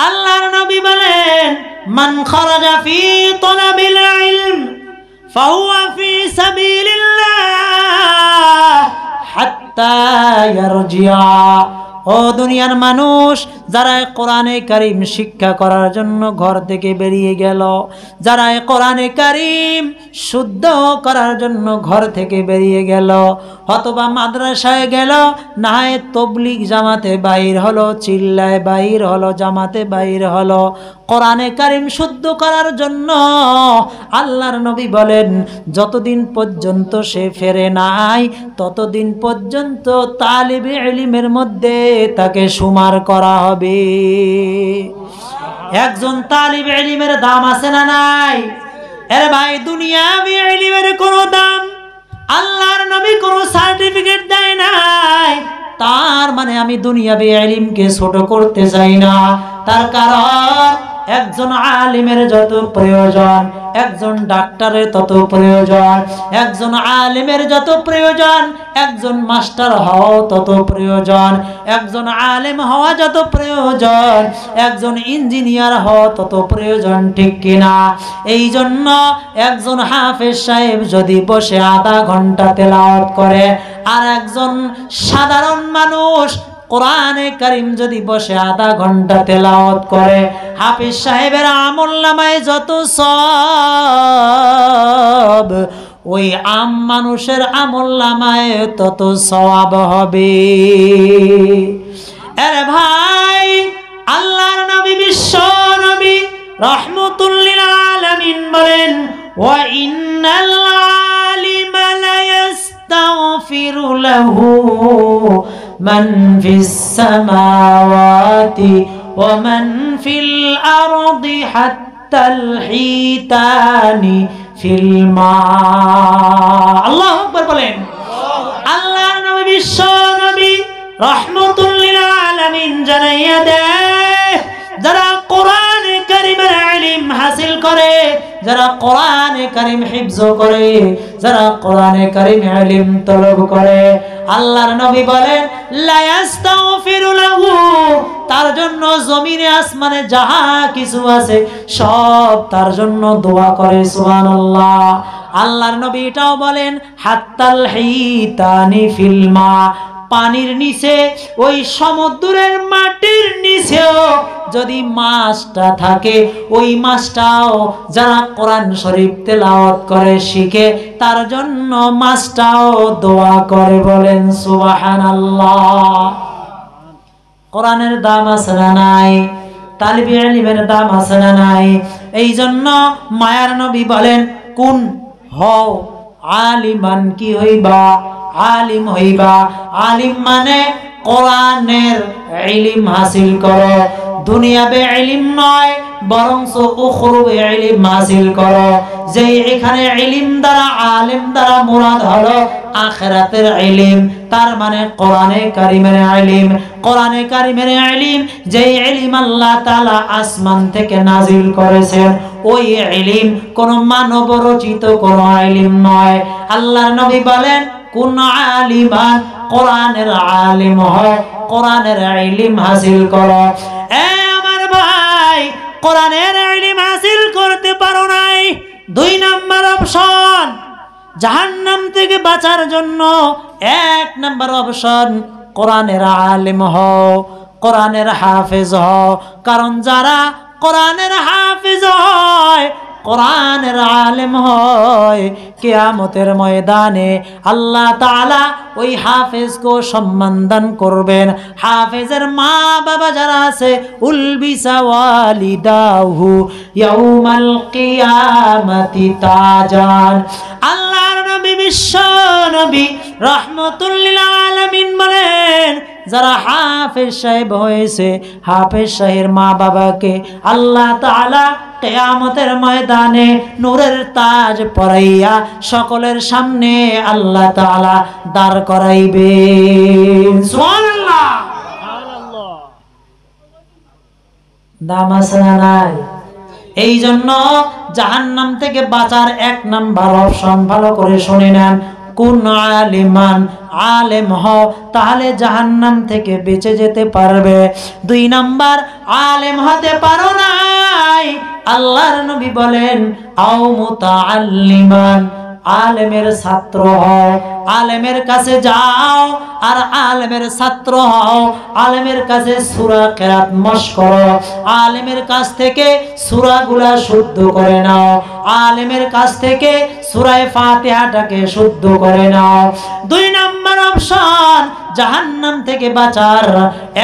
আল্লাহর নবী বলেন, মান খারাজা ফি তালাবিল ইলম ফাহুয়া ফি সাবিলিল্লাহ হাত্তা ইয়ারজিআ। ও দুনিয়ার মানুষ, যারা কোরআনে কারীম শিক্ষা করার জন্য ঘর থেকে বেরিয়ে গেল, যারা কোরআনে কারীম শুদ্ধ করার জন্য ঘর থেকে বেরিয়ে গেল, অথবা মাদ্রাসায় গেল, না হয় তবলিগ জামাতে বাইর হলো, চিল্লায় বাইর হলো, জামাতে বাইর হলো, কোরআনে কারীম শুদ্ধ করার জন্য, আল্লাহর নবী বলেন যতদিন পর্যন্ত সে ফেরে নাই ততদিন পর্যন্ত তালিবে ইলমের মধ্যে তাকে শুমার করা হবে। একজন তালিবে ইলমের দাম আছে না নাই? এর ভাই, দুনিয়াবি ইলমের কোনো দাম আল্লাহর নবী কোনো সার্টিফিকেট দেয় নাই। তার মানে আমি দুনিয়াবি ইলমকে ছোট করতে চাই না। তার কারণ একজন আলিমের যত প্রয়োজন, একজন ডাক্তারের তত প্রয়োজন, একজন আলিমের যত প্রয়োজন, একজন মাস্টার হওয়া তত প্রয়োজন, একজন আলেম হওয়া যত প্রয়োজন, একজন ইঞ্জিনিয়ার হওয়া তত প্রয়োজন, ঠিক কিনা? এই জন্য একজন হাফেজ সাহেব যদি বসে আধা ঘন্টা তেলাওয়াত করে, আর একজন সাধারণ মানুষ কোরআনে কারীম যদি বসে আধা ঘন্টা তেলাওয়াত করে, হাফেজ সাহেবের আমলনামায় যত সওয়াব, ওই আম মানুষের আমলনামায় তত সওয়াব হবে। আরে ভাই, আল্লাহর নবী, বিশ্ব নবী রাহমাতুল লিল আলামিন বলেন, ওয়া ইন্নাল আলিমা লা ইস্তাগফিরু লাহু মান ফিস সামাওয়াতি ওয়া মান ফিল আরদি হাত্তাল হিতানি ফিল মা। আল্লাহু আকবার বলেন। আল্লাহর নবী, বিশ্ব নবী রাহমাতুল লিল আলামিন জানাইয়া দেয়, যারা কোরআনে কারীমের ইলম হাসিল করে, যারা কোরআনে কারীম হিফজ করে, যারা কোরআনে কারীম ইলম তলব করে, আল্লাহর নবী বলেন লা ইস্তাগফিরু লাহু, তার জন্য জমিনে আসমানে যাহা কিছু আছে সব তার জন্য দোয়া করে। সুবহানাল্লাহ। আল্লাহর নবী এটাও বলেন, হাত্তাল হিতানি ফিল মা, পানির নিচে, ওই সমুদ্রের মাটির নিচেও যদি মাছটা থাকে, ওই মাছটাও যারা কোরআন শরীফ তেলাওয়াত করে শিখে, তার জন্য মাছটাও দোয়া করে। বলেন সুবহানাল্লাহ। কোরআনের দাম আছে না নাই? তালিবে ইলমের দাম আছে না নাই? এই জন্য মায়ার নবী বলেন, কোন হও আলিমান, কি হইবা? আলিম হইবা। আলিম মানে কোরআনের ইলম হাসিল করো, দুনিয়াবে ইলম নয়, বরঞ্চ উখরুবে ইলম হাসিল করো। যে এখানে ইলম দ্বারা, আলিম দ্বারা মুরাদ হলো আখিরাতের ইলম, তার মানে কোরআনে কারীমের ইলম। কোরআনে কারীমের ইলম, যে ইলম আল্লাহ তাআলা আসমান থেকে নাজিল করেছেন, ওই ইলম কোন মানব রচিত কোন ইলম নয়। আল্লাহর নবী বলেন, কোন আলিমান, কোরআনের আলিম হয়, কোরআনের ইলম হাসিল করো। এ আমার ভাই, কোরআনের ইলম হাসিল করতে পারো নাই, 2 নাম্বার অপশন জাহান্নাম থেকে বাঁচার জন্য। 1 নাম্বার অপশন, কোরআনের আলিম হও, কোরআনের হাফেজ হও। কারণ যারা কোরআনের হাফেজ হয়, কোরআনের আলেম হয়, কিয়ামতের ময়দানে আল্লাহ তাআলা ওই হাফেজকে সম্মান দান করবেন। হাফেজের মা বাবা যারা আছে, উলবিসা ওয়ালিদাহু ইয়াউমাল কিয়ামাতি তাজান। আল্লাহর নবী, বিশ্ব নবী রাহমাতুল লিল আলামিন বলেন, যারা হাফেজ সাহেব হয়েছে, হাফেজ সাহেবের মা বাবাকে আল্লাহ তাআলা কিয়ামতের ময়দানে নূরের তাজ পরাইয়া সকলের সামনে আল্লাহ তাআলা দাঁড় করাইবেন। সুবহানাল্লাহ। দাম আছে না নাই? এই জন্য জাহান্নাম থেকে বাঁচার 1 নাম্বার অপশন, ভালো করে শুনে নেন, কুন আলিমান, আলেম হও, তাহলে জাহান্নাম থেকে বেঁচে যেতে পারবে। 2 নাম্বার, আলেম হতে পারো নাই, আল্লাহর নবী বলেন আও মুতাআল্লিমান, আলেমের ছাত্র হও, আলেমের কাছে যাও আর আলেমের ছাত্র হও, আলেমের কাছে সূরা কেরাত মশ করো, আলেমের কাছ থেকে সূরাগুলা শুদ্ধ করে নাও, আলেমের কাছ থেকে সূরা ফাতিহাটাকে শুদ্ধ করে নাও। 2 নাম্বার অপশন জাহান্নাম থেকে বাঁচার,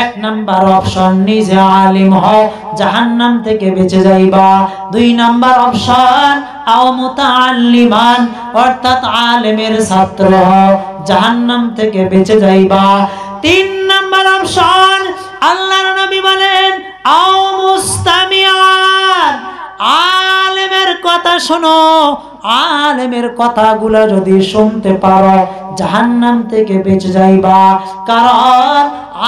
1 নাম্বার অপশন নিজে আলিম হও, জাহান্নাম থেকে বেঁচে যাইবা। 2 নাম্বার অপশন আও মুতাআল্লিমান, অর্থাৎ আলেমের ছাত্র হও, জাহান্নাম থেকে বেঁচে যাইবা। 3 নাম্বার অপশন আল্লাহর নবী বলেন আও মুস্তামিআন, আলেমের কথা শোনো, আলেমের কথাগুলো যদি শুনতে পারো জাহান্নাম থেকে বেঁচে যাইবা। কারণ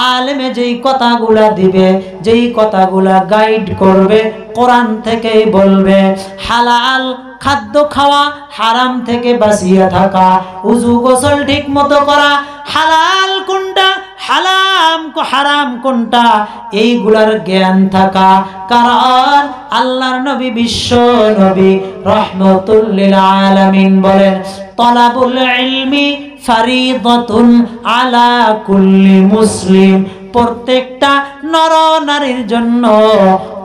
আলেমে যেই কথাগুলা দিবে, যেই কথাগুলা গাইড করবে, কোরআন থেকেই বলবে। হালাল খাদ্য খাওয়া, হারাম থেকে বাঁচিয়ে থাকা, উযু গোসল ঠিক মতো করা, হালাল কোনটা হারাম কোনটা এইগুলার জ্ঞান থাকা। কারণ আল্লাহর নবী বিশ্ব নবী রাহমাতুল লিল আলামিন বলেন তলাবুল ইলমি ফারিদাতুন আলা কুল্লি মুসলিম, প্রত্যেকটা নর নারীর জন্য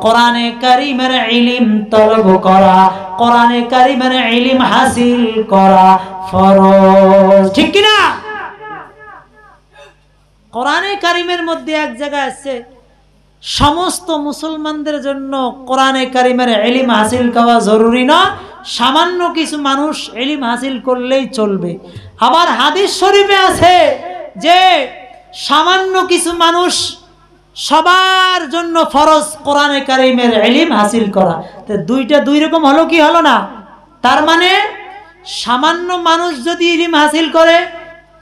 কোরআনে কারীমের ইলম তলব করা, কোরআনে কারীমের ইলম হাসিল করা ফরজ, ঠিক কি না? কোরআনে কারীমের মধ্যে এক জায়গায় আছে সমস্ত মুসলমানদের জন্য কোরআনে কারীমের ইলম হাসিল করা জরুরি না, সামান্য কিছু মানুষ ইলম হাসিল করলেই চলবে। আবার হাদিস শরীফে আছে যে সামান্য কিছু মানুষ, সবার জন্য ফরজ কোরআনে কারীমের ইলম হাসিল করা। তো দুইটা 2 রকম হলো কি হলো না? তার মানে সামান্য মানুষ যদি ইলম হাসিল করে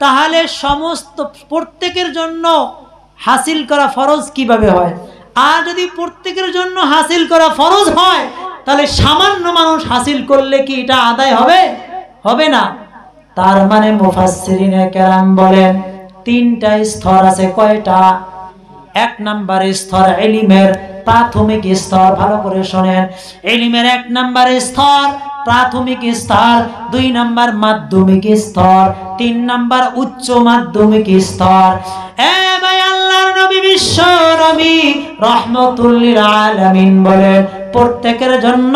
তাহলে সমস্ত প্রত্যেকের জন্য হাসিল করা ফরজ কিভাবে হয়? আর যদি প্রত্যেকের জন্য হাসিল করা ফরজ হয় তাহলে সামান্য মানুষ হাসিল করলে কি এটা আদায় হবে? হবে না। তার মানে মুফাসসিরিনে কেরাম বলেন 3টা স্তর আছে। কয়টা? 1 নাম্বার স্তর ইলমের প্রাথমিক স্তর, ভালো করে শুনেন, ইলমের 1 নাম্বার স্তর প্রাথমিক স্তর, 2 নাম্বার মাধ্যমিক স্তর, 3 নাম্বার উচ্চ মাধ্যমিক স্তর। ভাই আল্লাহর নবী বিশ্ব নবী রাহমাতুল লিল আলামিন বলেন প্রত্যেকের জন্য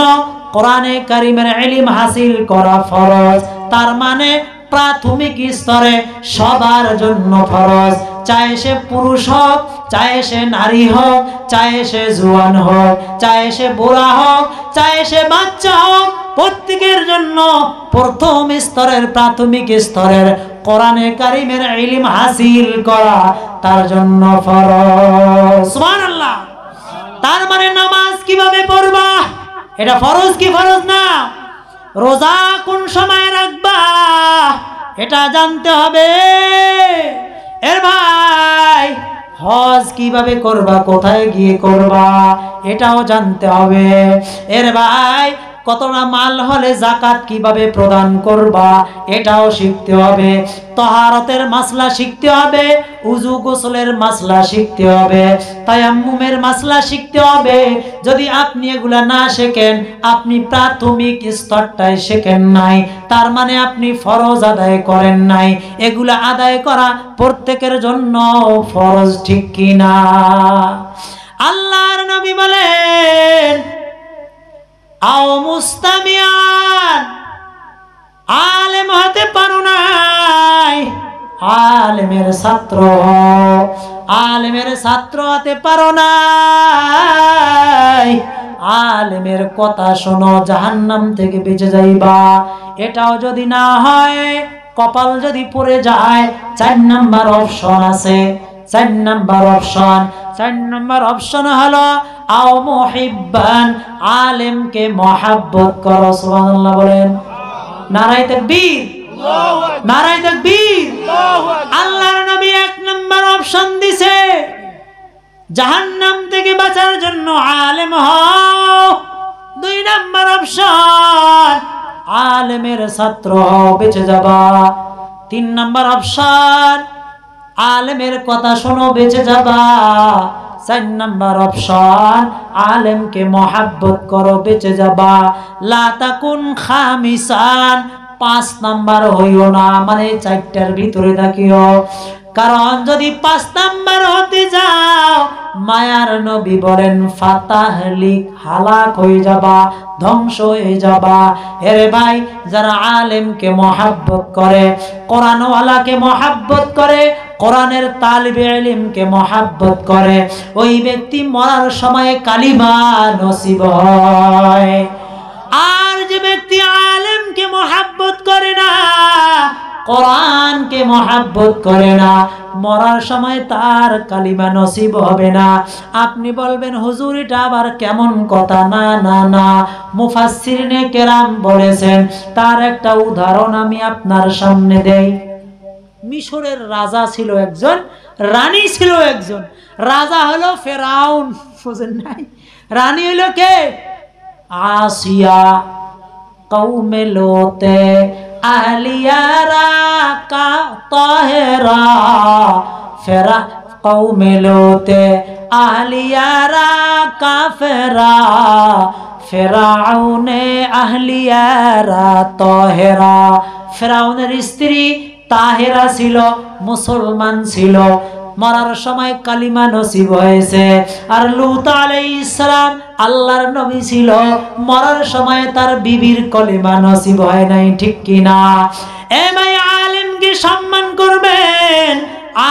কোরআনে কারীমের ইলম হাসিল করা ফরজ। তার মানে প্রাথমিক স্তরে সবার জন্য ফরজ, চাहे সে পুরুষ হোক, চাहे সে নারী হোক, চাहे সে জওয়ান হোক, চাहे সে বুড়া হোক, চাहे সে বাচ্চা হোক, প্রত্যেকের জন্য প্রথম স্তরের প্রাথমিক স্তরের কোরআনে কারীমের ইলম হাসিল করা তার জন্য ফরজ। সুবহানাল্লাহ। তার মানে নামাজ কিভাবে পড়বা এটা ফরজ কি ফরজ না? রোজা কোন সময় রাখবা এটা জানতে হবে। এর ভাই হজ কিভাবে করবা, কোথায় গিয়ে করবা এটাও জানতে হবে। এর ভাই কতটা মাল হলে যাকাত কিভাবে প্রদান করবা এটাও শিখতে হবে। তাহারতের মাসলা শিখতে হবে, উযু গোসলের মাসলা শিখতে হবে, তায়াম্মুমের মাসলা শিখতে হবে। যদি আপনি এগুলা না শেখেন, আপনি প্রাথমিক স্তরটাই শেখেন নাই, তার মানে আপনি ফরজ আদায় করেন নাই। এগুলা আদায় করা প্রত্যেকের জন্য ফরজ, ঠিক কি না? আল্লাহর নবী বলেন আও মুস্তামিয়ান, আলেম হতে পারো নাই, আলেমের ছাত্র হও, আলেমের ছাত্র হতে পারো নাই, আলেমের কথা শোনো, জাহান্নাম থেকে বেঁচে যাইবা। এটাও যদি না হয়, কপাল যদি পড়ে যায়, 4 নাম্বার অপশন আছে। 4 নাম্বার অপশন হলো আও মুহিব্বান, আলেমকে মহব্বত করো। সুবহানাল্লাহ বলেন। নারায়ে তাকবীর, নারায়ে তাকবীর। আল্লাহর নবী 1 নাম্বার অপশন দিছে জাহান্নাম থেকে বাঁচার জন্য আলেম হও। 2 নাম্বার অপশন আলেমের ছাত্র বেঁচে যাবা। 3 নাম্বার অপশন, আলেমের কথা শোনো বেঁচে যাবা। 4 নাম্বার অপশন, আলেমকে মহাব্বত করো বেঁচে যাবা। লা তাকুন খামিসান, 5 নাম্বার হইও না, মানে 4টার ভিতরে থাকিও। কারণ যদি 5 নাম্বার হতে যাও, মায়ার নবী বলেন ফাতাহলিক, হালাক হয়ে যাবা, ধ্বংস হয়ে যাবা। এরে ভাই, যারা আলেমকে মহাব্বত করে, কোরআনওয়ালাকে মহাব্বত করে, কোরআনের তালিবে ইলমকে মহাব্বত করে, ওই ব্যক্তি মরার সময় কালিমা নসিব হয়। আর যে ব্যক্তি আলেমকে মহাব্বত করে না, কোরআনকে মহাব্বত করে না, মরার সময় তার কালিমা নসিব হবে না। আপনি বলবেন হুজুর এটা আবার কেমন কথা? না না না, মুফাসসিরিনে কেরাম বলেছেন। তার একটা উদাহরণ আমি আপনার সামনে দেই। মিশরের রাজা ছিল একজন, রানী ছিল একজন। রাজা হলো ফেরাউন, বুঝেন নাই? রানী হলো কে? আসিয়া। কওমে লোতে আহলিয়ারা কা তাহেরা, ফেরা কওমে লোতে আহলিয়ারা কাফেরা, ফেরাউনে আহলিয়ারা তাহেরা। ফেরাউনের স্ত্রী তাহেরা ছিল, মুসলমান ছিল, মরার সময় কালিমা নসিব হয়েছে। আর লূত আলাইহিস সালাম আল্লাহর নবী ছিল, মরার সময় তার বিবির কালিমা নসিব হয় নাই, ঠিক কি না? এ ভাই, আলেমকে সম্মান করবেন,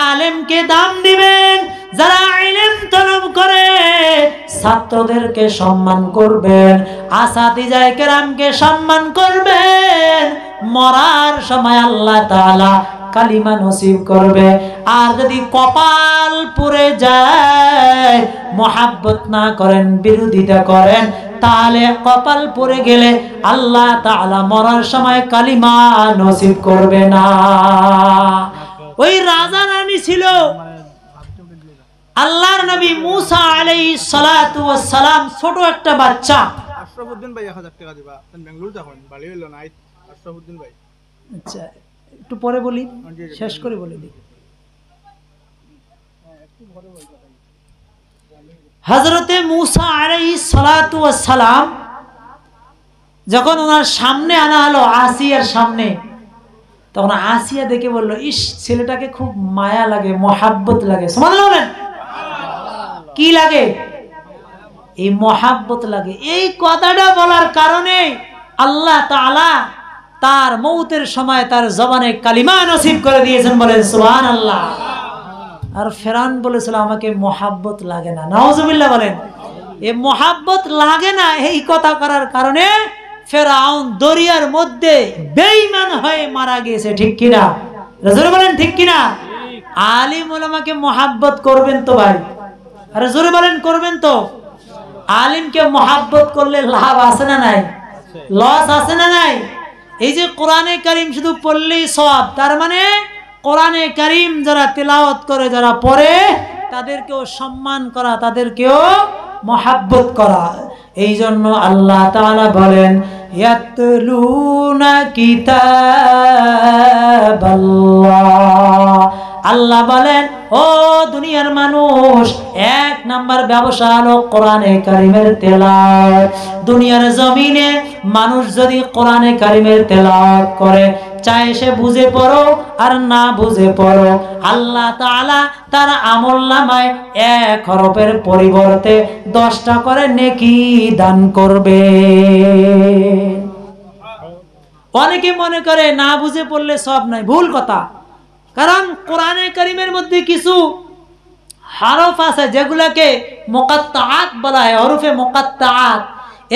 আলেমকে দাম দিবেন। যারা ইলম তলব করে ছাত্রদেরকে সম্মান করবেন, আসাতিজায়ে কেরামকে সম্মান করবেন। মরার সময় আল্লাহ তাআলা কালিমা নসিব করবে। আর যদি কপাল পুড়ে যায়, মহাব্বত না করেন, বিরোধিতা করেন, তাহলে কপাল পুড়ে গেলে আল্লাহ তাআলা মরার সময় কালিমা নসিব করবে না। ওই রাজা রানী ছিল আল্লাহর নবী মুসা আলাইহিস সালাতু ওয়াস সালাম, ছোট একটা বাচ্চা। আশরাফুদ্দিন ভাই 1000 টাকা দিবা, বেঙ্গলুরু যাবেন, ভালো হলো না আশরাফুদ্দিন ভাই। আচ্ছা, একটু পরে বলি, শেষ করে বলে দিই। হযরতে মুসা আলাইহিস সালাতু ওয়াস সালাম যখন ওনার সামনে আনা হলো, আসিয়ার সামনে, তখন আসিয়া দেখে বলল, ইস, ছেলেটাকে খুব মায়া লাগে, মহাব্বত লাগে। সুবহানাল্লাহ বলেন। কি লাগে? এই মহাব্বত লাগে। এই কথাটা বলার কারণে আল্লাহ তাআলা তার মৌতের সময় তার জবানে কালিমা নসিব করে দিয়েছেন, বলেন সুবহানাল্লাহ। আর ফেরাউন বলেছিল আমাকে মহাব্বত লাগে না, নাউজুবিল্লাহ বলেন। এই মহাব্বত লাগে না, এই কথা করার কারণে ফেরাউন দরিয়ার মধ্যে বেঈমান হয়ে মারা গিয়েছে, ঠিক কিনা? জোরে বলেন ঠিক কিনা? আলিম উলামাকে মহাব্বত করবেন তো ভাই? আরে জোরে বলেন, করবেন তো? আলিমকে মহাব্বত করলে লাভ আছে না নাই? লস আছে না নাই? এই যে কোরআনে কারীম শুধু পড়লেই সওয়াব, তার মানে কোরআনে কারীম যারা তেলাওয়াত করে, যারা পড়ে, তাদেরকেও সম্মান করা, তাদেরকেও মহাব্বত করা। এই জন্য আল্লাহ তাআলা বলেন, ইয়াতলুনা কিতাবাল্লাহ। আল্লাহ বলেন, ও দুনিয়ার মানুষ, 1 নাম্বার ব্যবসা হলো কোরআনে কারীমের তেলাওয়াত। দুনিয়ার জমিনে মানুষ যদি কোরআনে কারীমের তেলাওয়াত করে, চাই সে বুঝে পড়ো আর না বুঝে পড়ো, আল্লাহ তাআলা তার আমলনামায় 1 হরফের পরিবর্তে 10টা করে নেকি দান করবে। অনেকে মনে করে না বুঝে পড়লে সব নাই, ভুল কথা। কারণ কোরআনে কারীমের মধ্যে কিছু হরফ আছে যেগুলোকে মুকাত্তাআত বলা হয়, হরফে মুকাত্তাআত।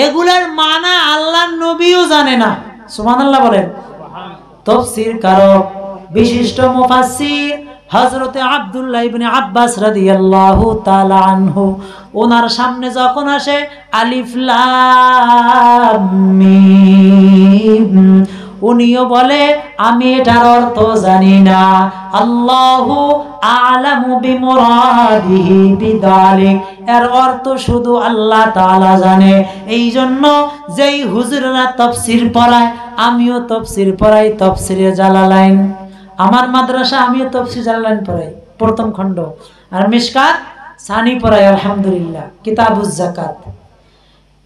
এগুলোর মানা আল্লাহর নবীও জানে না। সুবহানাল্লাহ বলেন। তাফসীর কারক বিশিষ্ট মুফাসসির হযরতে আব্দুল্লাহ ইবনে আব্বাস রাদিয়াল্লাহু তাআলা আনহু, ওনার সামনে যখন আসে আলিফ লাম মিম, উনিও বলে আমি এটার অর্থ জানি না। আল্লাহু আ'লামু বিমুরাদিহি বিযালিক, এর অর্থ শুধু আল্লাহ তাআলা জানে। এই জন্য যেই হুজুররা তাফসীর পড়ায়, আমিও তাফসীর পড়াই, তাফসীরে জালালাইন। আমার মাদ্রাসা আমিও তাফসীর জালালাইন পড়াই প্রথম খণ্ড, আর মিশকাত সানি পড়াই আলহামদুলিল্লাহ, কিতাবুজ যাকাত।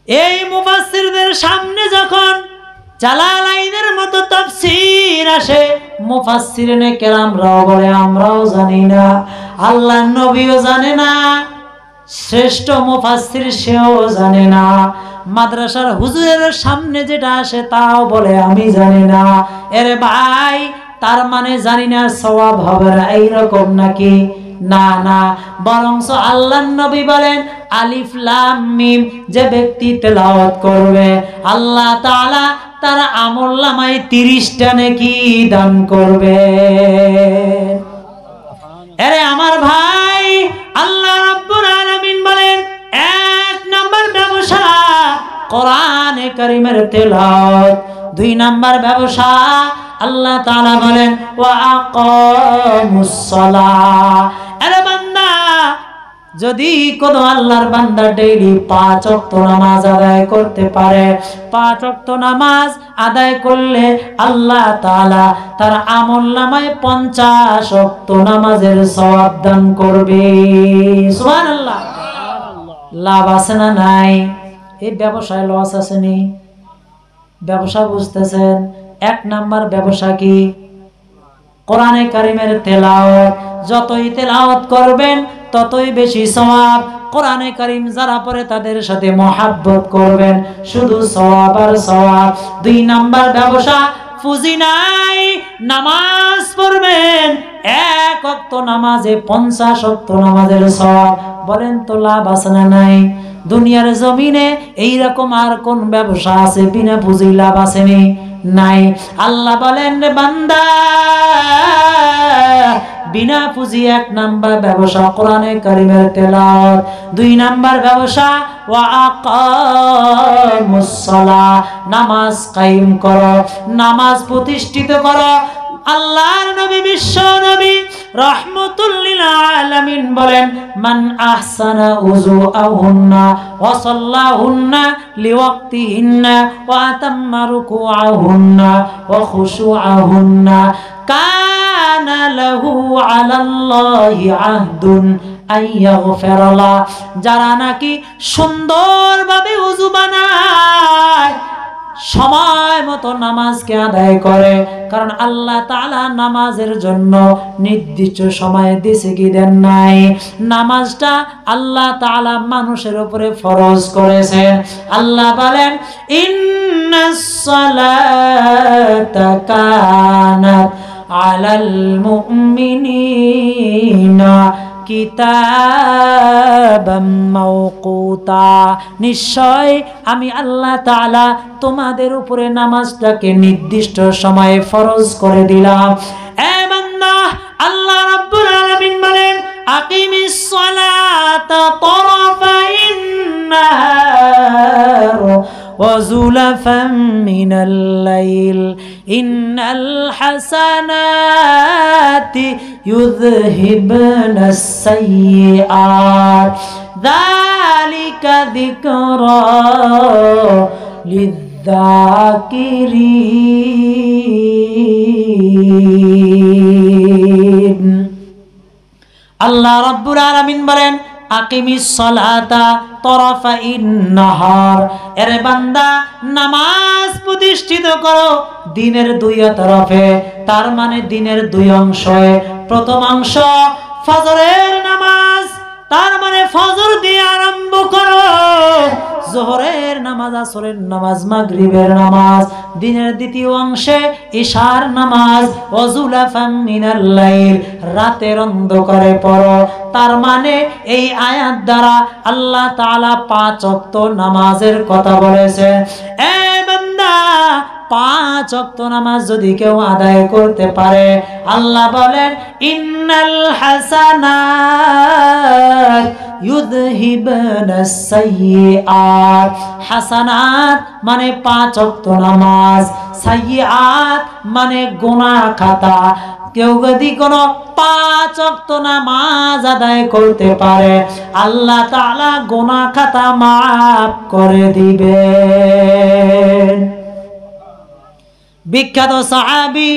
এই মুফাসসিরদের সামনে যখন জালালাইনের মতো তাফসীর আসে, মুফাসসিরিনে কেরামরাও বলে আমরাও জানি না, আল্লাহর নবীও জানে না, শ্রেষ্ঠ মুফাসসির সেও জানে না। মাদ্রাসার হুজুরের সামনে যেটা আসে তাও বলে আমি জানি না। এরে ভাই, তার মানে জানি না সওয়াব হবে না এইরকম নাকি? না না, বরংস আল্লাহর নবী বলেন আলিফ লাম মিম, যে ব্যক্তি তেলাওয়াত করবে আল্লাহ তাআলা তার আমলনামায় 30টা নেকি দান করবে। আরে আমার ভাই, আল্লাহ রাব্বুল আলামিন বলেন 1 নাম্বার ব্যবসা কোরআনে কারীমের তেলাওয়াত, 2 নাম্বার ব্যবসা আল্লাহ তাআলা বলেন ওয়া আকামুস সালাহ। আরে বান্দা, যদি কোন আল্লাহর বান্দা ডেইলি 5 ওয়াক্ত নামাজ আদায় করতে পারে, 5 ওয়াক্ত নামাজ আদায় করলে আল্লাহ তাআলা তার আমলনামায় 50 ওয়াক্ত নামাজের সওয়াব দান করবে। সুবহানাল্লাহ। লাভ আছে না নাই? এই ব্যবসায় লস আসেনি? ব্যবসা বুঝতেছেন? 1 নাম্বার ব্যবসা কি? কোরআনে কারীমের তেলাওয়াত। যতই তেলাওয়াত করবেন ততই বেশি সওয়াব। কোরআনে কারীম যারা পড়ে তাদের সাথে মহব্বত করবেন, শুধু সওয়াব আর সওয়াব। 2 নাম্বার ব্যবসা পুঁজি নাই, নামাজ পড়বেন, 1 ওয়াক্ত নামাজে 50 ওয়াক্ত নামাজের সওয়াব। বলেন তো লাভ আছে না নাই? দুনিয়ার জমিনে এইরকম আর কোন ব্যবসা আছে বিনা পুঁজি লাভ আসেনি? নাই। আল্লাহ বলেন রে বান্দা, বিনা পুঁজি 1 নাম্বার ব্যবসা কোরআনে কারীমের তেলাওয়াত, 2 নাম্বার ব্যবসা ওয়া আকামুস সালাহ, নামাজ কায়েম করো, নামাজ প্রতিষ্ঠিত করো। আল্লাহর নবী, বিশ্ব নবী রাহমাতুল লিল আলামিন বলেন মান আহসানা উযুআহুন্না ওয়া সাল্লাহুন্না লিওয়াক্তিহিন্না ওয়া আতাম্মা রুকুআহুন্না ওয়া খুশুআহুন্না কানা লাহু আলাল্লাহি আহদুন আইয়াগফিরালা। যারা নাকি সুন্দরভাবে ওযু বানায়, সময় মতো নামাজকে আদায় করে, কারণ আল্লাহ তাআলা নামাজের জন্য নির্দিষ্ট সময় দিয়েছে কি দেন নাই? নামাজটা আল্লাহ তাআলা মানুষের উপরে ফরজ করেছেন। আল্লাহ বলেন ইন্নাস সালাতা কানাত আলাল মুমিনিনা কিতাবাম মাওকুতা, নিশ্চয় আমি আল্লাহ তাআলা তোমাদের উপরে নামাজটাকে নির্দিষ্ট সময়ে ফরজ করে দিলাম। এ বান্দা, আল্লাহ রাব্বুল আলামিন বলেন আকিমিস সালাতা তারাফাইন নাহার ওয়া যুলাফাম মিনাল লাইল ইন্নাল হাসানাতি ইউযহিবনাস সাইয়্যাত যালিকা যিকরা লিযযাকিরিন। আল্লাহ রাব্বুল আলামিন বলেন আকিমিস সালাতা তারাফাইন নাহার, এরে বান্দা নামাজ প্রতিষ্ঠিত করো দিনের 2 তরফে। তার মানে দিনের 2 অংশে। প্রথম অংশ ফজরের নামাজ, তার মানে ফজর দিয়ে আরম্ভ করো, যোহরের নামাজ, আসরের নামাজ, মাগরিবের নামাজ। দিনের দ্বিতীয় অংশে ইশার নামাজ, ওয়াজুলাফাম মিনাল লাইল, রাতের অন্ধকারে পড়ো। তার মানে এই আয়াত দ্বারা আল্লাহ তাআলা 5 ওয়াক্ত নামাজের কথা বলেছে। এ বান্দা, 5 ওয়াক্ত নামাজ যদি কেউ আদায় করতে পারে, আল্লাহ বলেন ইন্নাল হাসানাত ইউযহিবনাস সাইয়্যাত। হাসানাত মানে 5 ওয়াক্ত নামাজ, সাইয়্যাত মানে গুনাহ খাতা। কেউ যদি কোনো 5 ওয়াক্ত নামাজ আদায় করতে পারে, আল্লাহ তাআলা গুনাহ খাতা মাফ করে দিবেন। বিখ্যাত সাহাবী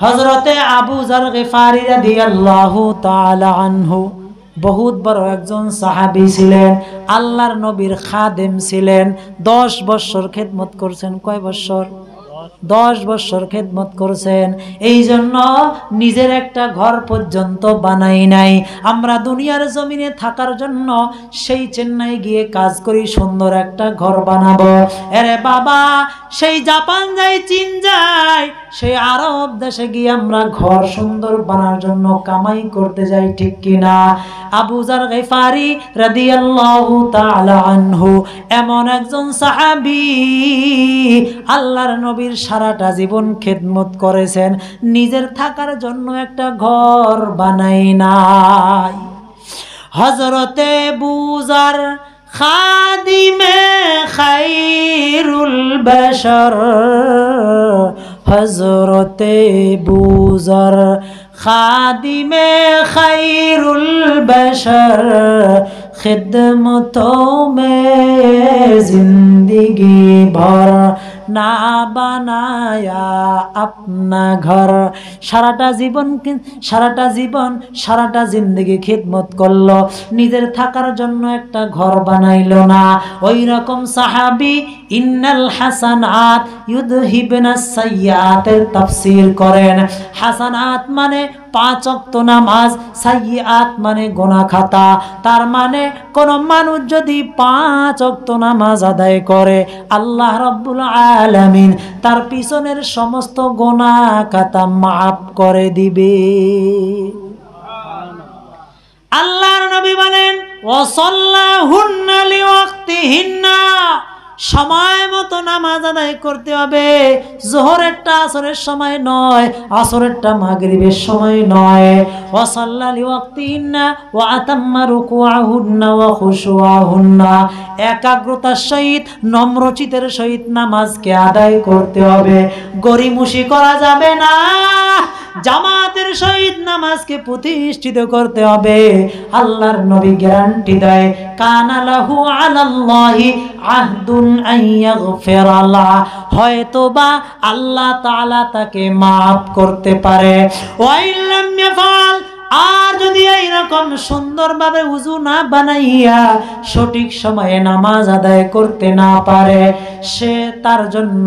হযরতে আবু যর গিফারী রাদিয়াল্লাহু তাআলা আনহু বহুত বড় একজন সাহাবী ছিলেন, আল্লাহর নবীর খাদেম ছিলেন। 10 বছর খেদমত করছেন। কয় বছর? 10 বছর খেদমত করছেন। এই জন্য নিজের একটা ঘর পর্যন্ত বানাই নাই। আমরা দুনিয়ার জমিনে থাকার জন্য সেই চেন্নাই গিয়ে কাজ করি, সুন্দর একটা ঘর বানাবো। আরে বাবা, সেই জাপান যাই, চীন যাই, সেই আরব দেশে গিয়ে আমরা ঘর সুন্দর বানার জন্য কামাই করতে যাই, ঠিক কিনা? আবু যর গিফারী রাদিয়াল্লাহু তাআলা আনহু এমন একজন সাহাবী, আল্লাহর নবীর সারাটা জীবন খেদমত করেছেন, নিজের থাকার জন্য একটা ঘর বানাই নাই। হযরতে আবু যর খাদিমে খায়রুল বাশার, হযরতে আবু যর খাদিমে খায়রুল বাশার, খিদমতों में जिंदगी भर না বানায়া আপনা ঘর। সারাটা জীবন সারাটা জিন্দগি খিদমত করলো, নিজের থাকার জন্য একটা ঘর বানাইলো না। ওই রকম সাহাবী ইন্নাল হাসানাত ইউযহিবনাস সাইয়্যাতের তাফসীর করেন। হাসানাত মানে 5 ওয়াক্ত নামাজ, সাইয়্যাত মানে গুনাহ খাতা। তার মানে কোন মানুষ যদি 5 ওয়াক্ত নামাজ আদায় করে, আল্লাহ রাব্বুল আলামিন তার পিছনের সমস্ত গুনাহ খাতা মাফ করে দিবে। আল্লাহর নবী বলেন, ওয়াসাল্লাহুন্না লিওয়াক্তিহিন্না, সময় মতো নামাজ আদায় করতে হবে। যোহরেরটা আসরের সময় নয়, আসরেরটা মাগরিবের সময় নয়। ওয়াসাল্লা লিওয়াক্তিহিন্না ওয়া আতাম্মা রুকুআহুন্না ওয়া খুশুআহুন্না, একাগ্রতার সহিত নম্রচিতের সহিত নামাজকে আদায় করতে হবে। গরিমুশি করা যাবে না, জামাতের সহিত নামাজকে প্রতিষ্ঠিত করতে হবে। আল্লাহর নবী গ্যারান্টি দেয়, কানা লাহু আলাল্লাহি আহদুন আইয়াগফিরা লা, হয়তোবা আল্লাহ তাআলা তাকে maaf করতে পারে। ওয়া ইল্লাম ইয়াফআল, আর যদি এইরকম সুন্দরভাবে উযু না বানাইয়া সঠিক সময়ে নামাজ আদায় করতে না পারে, সে তার জন্য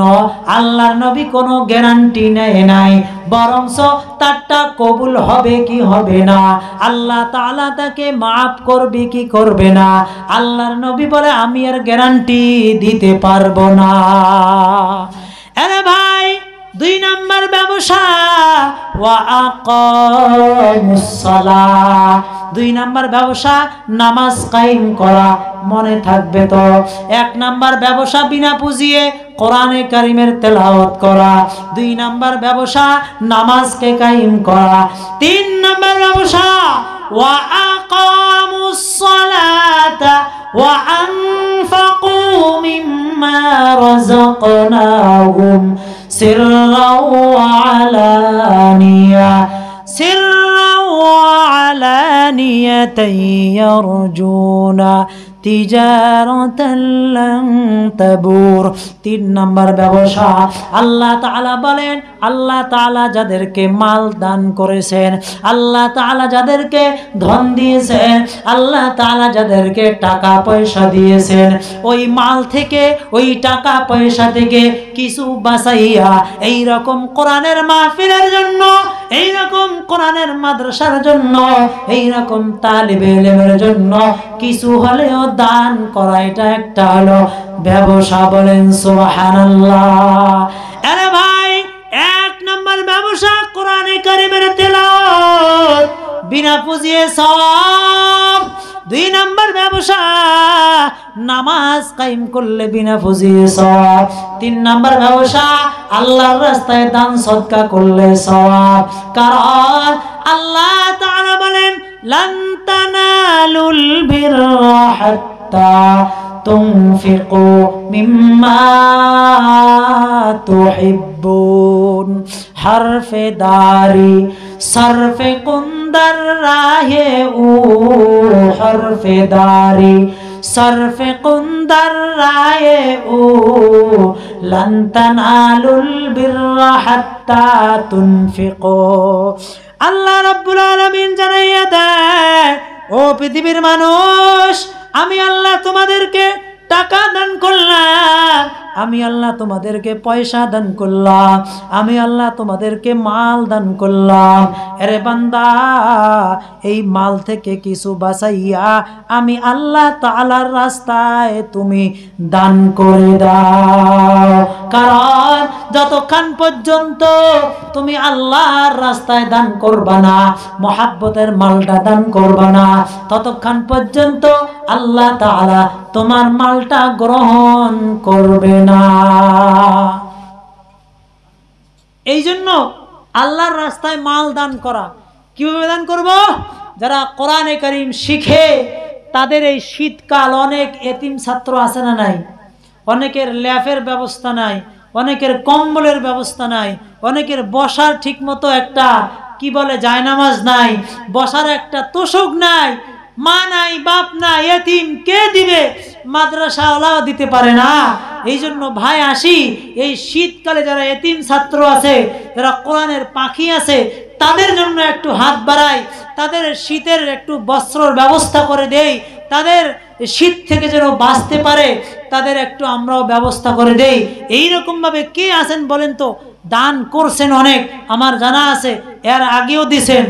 আল্লাহর নবী কোনো গ্যারান্টি নেয় নাই, বরঞ্চ তারটা কবুল হবে কি হবে না, আল্লাহ তাআলা তাকে maaf করবে কি করবে না, আল্লাহর নবী বলে আমি আর গ্যারান্টি দিতে পারবো না। আরে ভাই, 2 নাম্বার ব্যবসা, ওয়া আকামুস সালাহ, 2 নাম্বার ব্যবসা নামাজ কায়েম করা। মনে থাকবে তো, 1 নাম্বার ব্যবসা বিনা পুঁজিয়ে কোরআনে কারীমের তেলাওয়াত করা, 2 নাম্বার ব্যবসা নামাজকে কায়েম করা, 3 নাম্বার ব্যবসা ওয়া আকামুস সালাতা ওয়া আনফাকু মিম্মা রাযাকনাহুম সিররাও ওয়া আলানিয়া, সিররাও ওয়া আলানিয়াতান ইয়ারজুনা তিজারাতান লান তাবুর। 3 নাম্বার ব্যবসা, আল্লাহ তাআলা বলেন, আল্লাহ তাআলা যাদেরকে মাল দান করেছেন, আল্লাহ তাআলা যাদেরকে ধন দিয়েছেন, আল্লাহ তাআলা যাদেরকে টাকা পয়সা দিয়েছেন, ওই মাল থেকে, ওই টাকা পয়সা থেকে কিছু বাঁচাইয়া এই রকম কোরআনের মাহফিলের জন্য, এই রকম কোরআনের মাদ্রাসার জন্য, এই রকম তালিবে ইলমের জন্য কিছু হলেও দান করা, এটা একটা হলো ব্যবসা। বলেন সুবহানাল্লাহ। আরে ভাই, 1 নাম্বার ব্যবসা কোরআনে কারীমের তেলাওয়াত বিনা পুঁজিয়ে সওয়াব। 2 নাম্বার ব্যবসা নামাজ কায়েম করলে বিনা পুঁজিয়ে সওয়াব। 3 নাম্বার ব্যবসা আল্লাহর রাস্তায় দান সদকা করলে সওয়াব। কারণ আল্লাহ তাআলা বলেন, লান তানালুল বিররা হাত্তা তুনফিকু মিম্মা তুহিব্বুন। হরফে দারি সরফে কুন্দর রাহে উ, হরফে দারি সরফে কুন্দর রায়ে উ, লান তানালুল বিররা হাত্তা তুনফিকু। আল্লাহ রাব্বুল আলামিন জানাইয়া দেয়, ও পৃথিবীর মানুষ, আমি আল্লাহ তোমাদেরকে টাকা দান করলাম, আমি আল্লাহ তোমাদেরকে পয়সা দান করলাম, আমি আল্লাহ তোমাদেরকে মাল দান করলাম। আরে বান্দা, এই মাল থেকে কিছু বাঁচাইয়া আমি আল্লাহ তাআলার রাস্তায় তুমি দান করে দাও। কারণ যতক্ষণ পর্যন্ত তুমি আল্লাহর রাস্তায় দান করবা না, মহাব্বতের মালটা দান করবা না, ততক্ষণ পর্যন্ত আল্লাহ তাআলা তোমার মালটা গ্রহণ করবে না। এই জন্য আল্লাহর রাস্তায় মাল দান করা। কিভাবে দান করব? যারা কোরআনে কারীম শিখে, তাদের এই শীতকাল অনেক এতিম ছাত্র আছে না নাই? অনেকের ল্যাপের ব্যবস্থা নাই, অনেকের কম্বলের ব্যবস্থা নাই, অনেকের বসার ঠিক মতো একটা কি বলে জায়নামাজ নাই, বসার একটা তোষক নাই, মা নাই, বাপ নাই, এতিম কে দিবে? মাদ্রাসাওয়ালাও দিতে পারে না। এই জন্য ভাই আসি, এই শীতকালে যারা এতিম ছাত্র আছে, যারা কোরআনের পাখি আছে, তাদের জন্য একটু হাত বাড়াই, তাদের শীতের একটু বস্ত্রর ব্যবস্থা করে দেই, তাদের শীত থেকে যেন বাঁচতে পারে তাদের একটু আমরাও ব্যবস্থা করে দেই। এইরকম ভাবে কে আছেন বলেন তো? দান করছেন অনেক, আমার জানা আছে, এর আগেও দিছেন।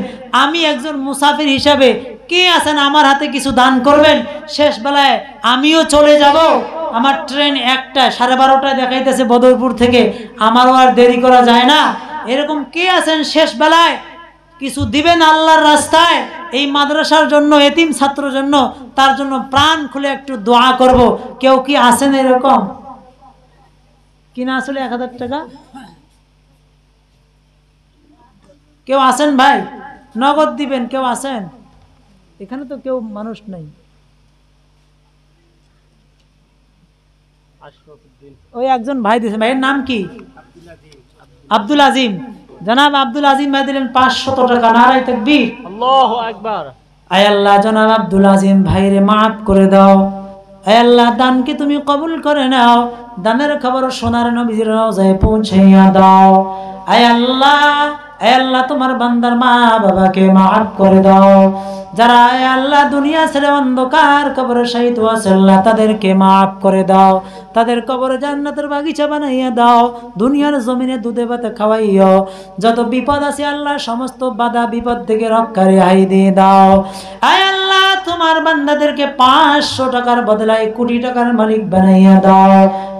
আমি একজন মুসাফির হিসাবে কে আছেন আমার হাতে কিছু দান করবেন? শেষ বেলায় আমিও চলে যাব, আমার ট্রেন 1টা 12:30টায় দেখাইতেছে বদরপুর থেকে, আমারও আর দেরি করা যায় না। এরকম কে আছেন শেষ বেলায় কিছু দিবেন আল্লাহর রাস্তায়? এই মাদ্রাসার জন্য, এতিম ছাত্রের জন্য, তার জন্য প্রাণ খুলে একটু দোয়া করব। কেউ কি আছেন এরকম? কিনা আসলে 1000 টাকা কেউ আছেন ভাই? নগদ দিবেন কেউ আছেন? এখানে তো কেউ মানুষ নাই। ওই একজন ভাই দিয়েছেন, ভাইয়ের নাম কি? আব্দুল আজিম। জনাব আব্দুল আজিম ভাই দিলেন 500 টাকা। নারায়ে তাকবীর, আল্লাহু আকবার। আয় আল্লাহ, জনাব আব্দুল আজিম ভাইরে মাফ করে দাও। আয় আল্লাহ, দানকে তুমি কবুল করে নাও, দানের খবর সোনার নবীর রওজায় পৌঁছাইয়া দাও। আয় আল্লাহ, আয় আল্লাহ, তোমার বান্দার মা বাবাকে মাফ করে দাও। যারা আয় আল্লাহ দুনিয়া ছেড়ে অন্ধকার কবরে শায়িত আছে, আল্লাহ তাদেরকে মাফ করে দাও, তাদের কবরে জান্নাতের বাগিচা বানাইয়া দাও, দুনিয়ার জমিনে দুধে ভাতে খাওয়াইও। যত বিপদ আছে আল্লাহ, সমস্ত বাধা বিপদ থেকে রক্ষা রেহাই দিয়ে দাও। আয় আল্লাহ, তোমার বান্দাদেরকে 500 টাকার বদলায় কোটি টাকার মালিক বানাইয়া দাও,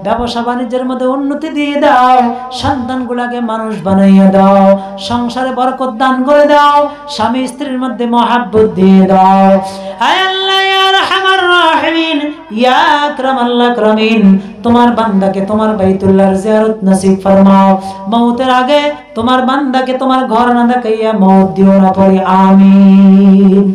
ব্যবসা বাণিজ্যের মধ্যে উন্নতি দিয়ে দাও, সন্তানগুলাকে মানুষ বানাইয়া দাও, সংসারে বরকত দান করে দাও, স্বামী স্ত্রীর মধ্যে মহাব্বত দিয়ে দাও। আয় আল্লাহ ইয়া আরহামার রাহিমিন, ইয়া আকরামাল আকরামিন, তোমার বান্দাকে তোমার বাইতুল্লাহর জিয়ারত নসিব ফরমাও। মওতের আগে তোমার বান্দাকে তোমার ঘর না দেখাইয়া মওত দিও না, পড়ি আমিন।